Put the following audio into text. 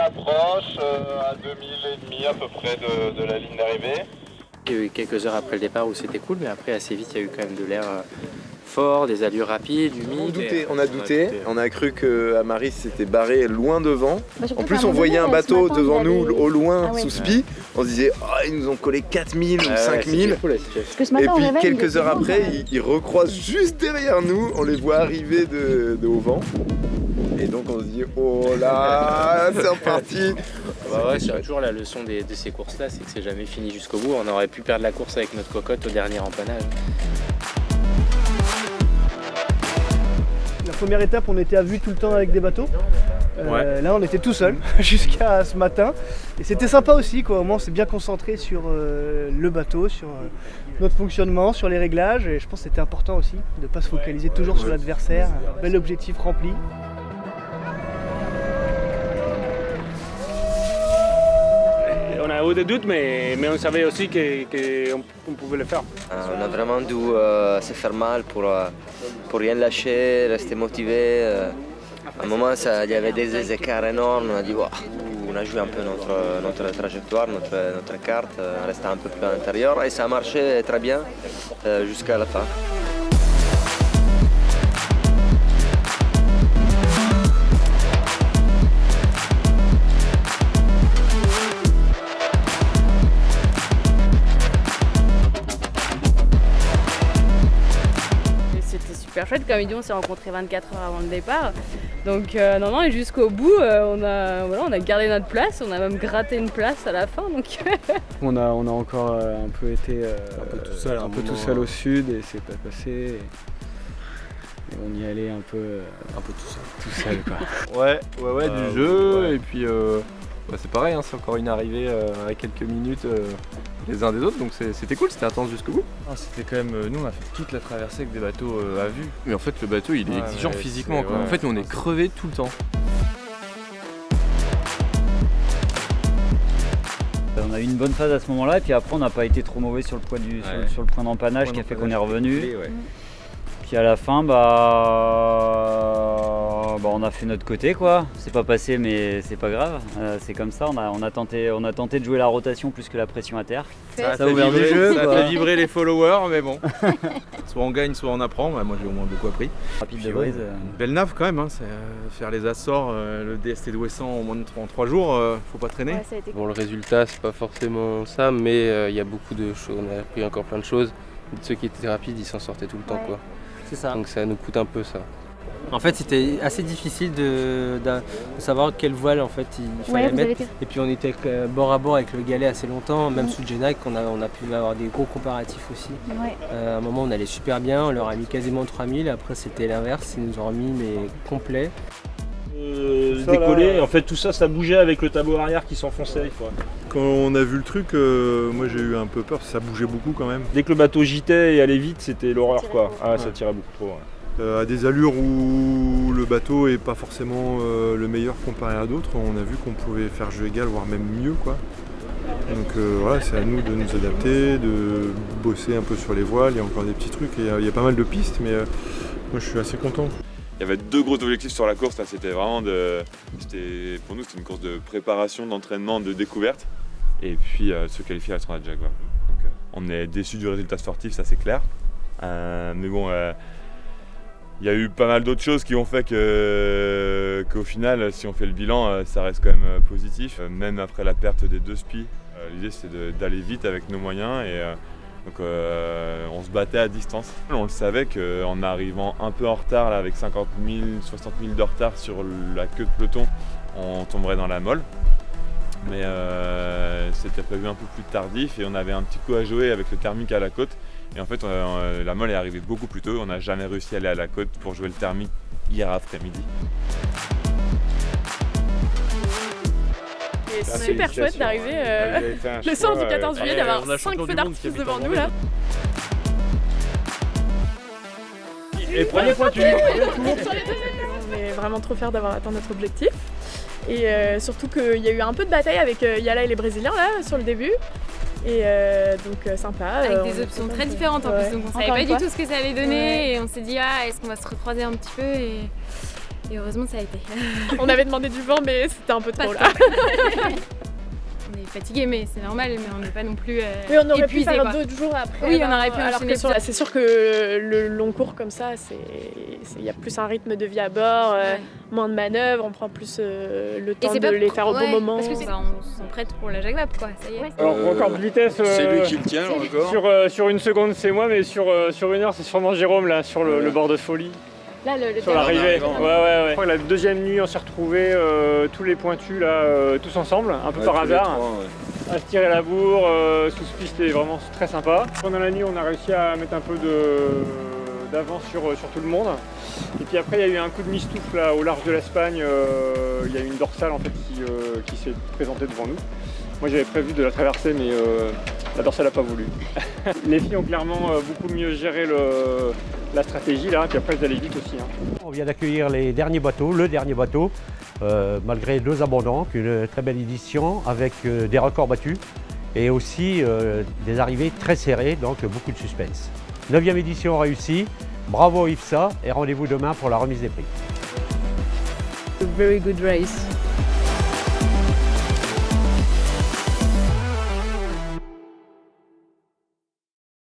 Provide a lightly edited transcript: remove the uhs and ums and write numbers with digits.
approche à 2000 et demi à peu près de la ligne d'arrivée. Il y a eu quelques heures après le départ où c'était cool, mais après assez vite il y a eu quand même de l'air fort, des allures rapides, humides. On a douté, on a cru qu'Amaris s'était barré loin devant. En plus on voyait un bateau devant nous au loin sous spi. On se disait ils nous ont collé 4000 ou 5000. Et puis quelques heures après ils recroisent juste derrière nous, on les voit arriver de haut vent. Et donc on se dit oh là, c'est reparti. C'est toujours la leçon de ces courses-là, c'est que c'est jamais fini jusqu'au bout. On aurait pu perdre la course avec notre cocotte au dernier empannage. La première étape, on était à vue tout le temps avec des bateaux. Là, on était tout seul jusqu'à ce matin. Et c'était sympa aussi, quoi. Au moins, on s'est bien concentré sur le bateau, sur notre fonctionnement, sur les réglages. Et je pense que c'était important aussi de ne pas se focaliser toujours sur l'adversaire. Un bel objectif rempli. On a eu des doutes, mais on savait aussi qu'on pouvait le faire. On a vraiment dû se faire mal pour rien lâcher, rester motivé. À un moment, il y avait des écarts énormes. On a dit, on a joué un peu notre trajectoire, notre carte, en restant un peu plus à l'intérieur. Et ça a marché très bien jusqu'à la fin. Super chouette, comme il dit, on s'est rencontrés 24 heures avant le départ. Donc non, et jusqu'au bout, on a gardé notre place, on a même gratté une place à la fin. Donc on a encore un peu été un peu tout seul au sud et c'est pas passé. Et on y allait un peu tout seul quoi. Ouais, du jeu et puis c'est pareil, c'est encore une arrivée à quelques minutes les uns des autres, donc c'était cool, c'était intense jusqu'au bout. C'était quand même, nous on a fait toute la traversée avec des bateaux à vue. Mais en fait le bateau il est exigeant physiquement quoi. En fait on est crevé tout le temps. On a eu une bonne phase à ce moment-là et puis après on n'a pas été trop mauvais sur le poids sur le point d'empannage qui a fait qu'on est revenu. Puis à la fin, on a fait notre côté quoi. C'est pas passé mais c'est pas grave. C'est comme ça. On a tenté de jouer la rotation plus que la pression à terre. Ça a ouvert du jeu. Ça a fait vibrer les followers, mais bon. Soit on gagne, soit on apprend. Moi j'ai au moins beaucoup appris. Rapide de brise. Belle nave quand même. Faire les Açores, le DST de Ouessant en 3 jours, faut pas traîner. Bon, le résultat c'est pas forcément ça, mais il y a beaucoup de choses. On a appris encore plein de choses. Ceux qui étaient rapides, ils s'en sortaient tout le temps quoi. C'est ça. Donc ça nous coûte un peu ça. En fait, c'était assez difficile de savoir quelle voile en fait il fallait mettre. Et puis on était bord à bord avec le galet assez longtemps, même sous Genac, on a pu avoir des gros comparatifs aussi. À un moment, on allait super bien, on leur a mis quasiment 3000. Après, c'était l'inverse, ils nous ont remis mais complet. Décoller, en fait tout ça bougeait avec le tableau arrière qui s'enfonçait quoi. Quand on a vu le truc, moi j'ai eu un peu peur, ça bougeait beaucoup quand même. Dès que le bateau gîtait et allait vite, c'était l'horreur quoi. Ça tirait beaucoup trop. À des allures où le bateau est pas forcément le meilleur comparé à d'autres, on a vu qu'on pouvait faire jeu égal, voire même mieux quoi. Donc c'est à nous de nous adapter, de bosser un peu sur les voiles, il y a encore des petits trucs, il y a pas mal de pistes, mais moi je suis assez content. Il y avait 2 gros objectifs sur la course, là, c'était vraiment pour nous c'était une course de préparation, d'entraînement, de découverte et puis se qualifier à la Transat Jaguar. Donc, on est déçus du résultat sportif, ça c'est clair, mais bon il y a eu pas mal d'autres choses qui ont fait qu'au final si on fait le bilan ça reste quand même positif, même après la perte des 2 spies. L'idée c'était d'aller vite avec nos moyens et donc on se battait à distance. On le savait qu'en arrivant un peu en retard, là, avec 50 000, 60 000 de retard sur la queue de peloton, on tomberait dans la molle. Mais c'était prévu un peu plus tardif et on avait un petit coup à jouer avec le thermique à la côte. Et en fait la molle est arrivée beaucoup plus tôt, on n'a jamais réussi à aller à la côte pour jouer le thermique hier après-midi. C'est super chouette d'arriver le soir du 14 juillet, d'avoir 5 feux d'artifice devant nous là. Et premier pointu. On est vraiment trop fiers d'avoir atteint notre objectif. Et surtout qu'il y a eu un peu de bataille avec Yala et les Brésiliens là sur le début. Et donc sympa. Avec des options très différentes en plus, donc on savait pas du tout ce que ça allait donner et on s'est dit est-ce qu'on va se recroiser un petit peu Et heureusement ça a été. On avait demandé du vent mais c'était un peu trop là. On est fatigué mais c'est normal, mais on n'est pas non plus oui, on aurait épuisé, pu faire d'autres jours après. Oui, on aurait pu enchaîner. C'est sûr que le long cours comme ça, il y a plus un rythme de vie à bord, moins de manœuvres, on prend plus le temps de les faire au bon moment. Parce que on s'en prête pour la Jacques Vabre quoi, ça y est. Alors record de vitesse, c'est lui qui le tient encore. Sur une seconde c'est moi, mais sur une heure c'est sûrement Jérôme là, sur le bord de folie. Là, sur l'arrivée. Ouais. La deuxième nuit, on s'est retrouvés tous les pointus là, tous ensemble, un peu par hasard, à se tirer la bourre, sous ce piste, c'était vraiment très sympa. Pendant la nuit, on a réussi à mettre un peu d'avance sur tout le monde. Et puis après, il y a eu un coup de mistoufle là, au large de l'Espagne. Il y a eu une dorsale en fait qui s'est présentée devant nous. Moi, j'avais prévu de la traverser, mais la dorsale n'a pas voulu. Les filles ont clairement beaucoup mieux géré la stratégie là, puis après elles allaient vite aussi. On vient d'accueillir le dernier bateau, malgré 2 abandons, une très belle édition avec des records battus et aussi des arrivées très serrées, donc beaucoup de suspense. 9e édition réussie, bravo IFSA et rendez-vous demain pour la remise des prix. A very good race.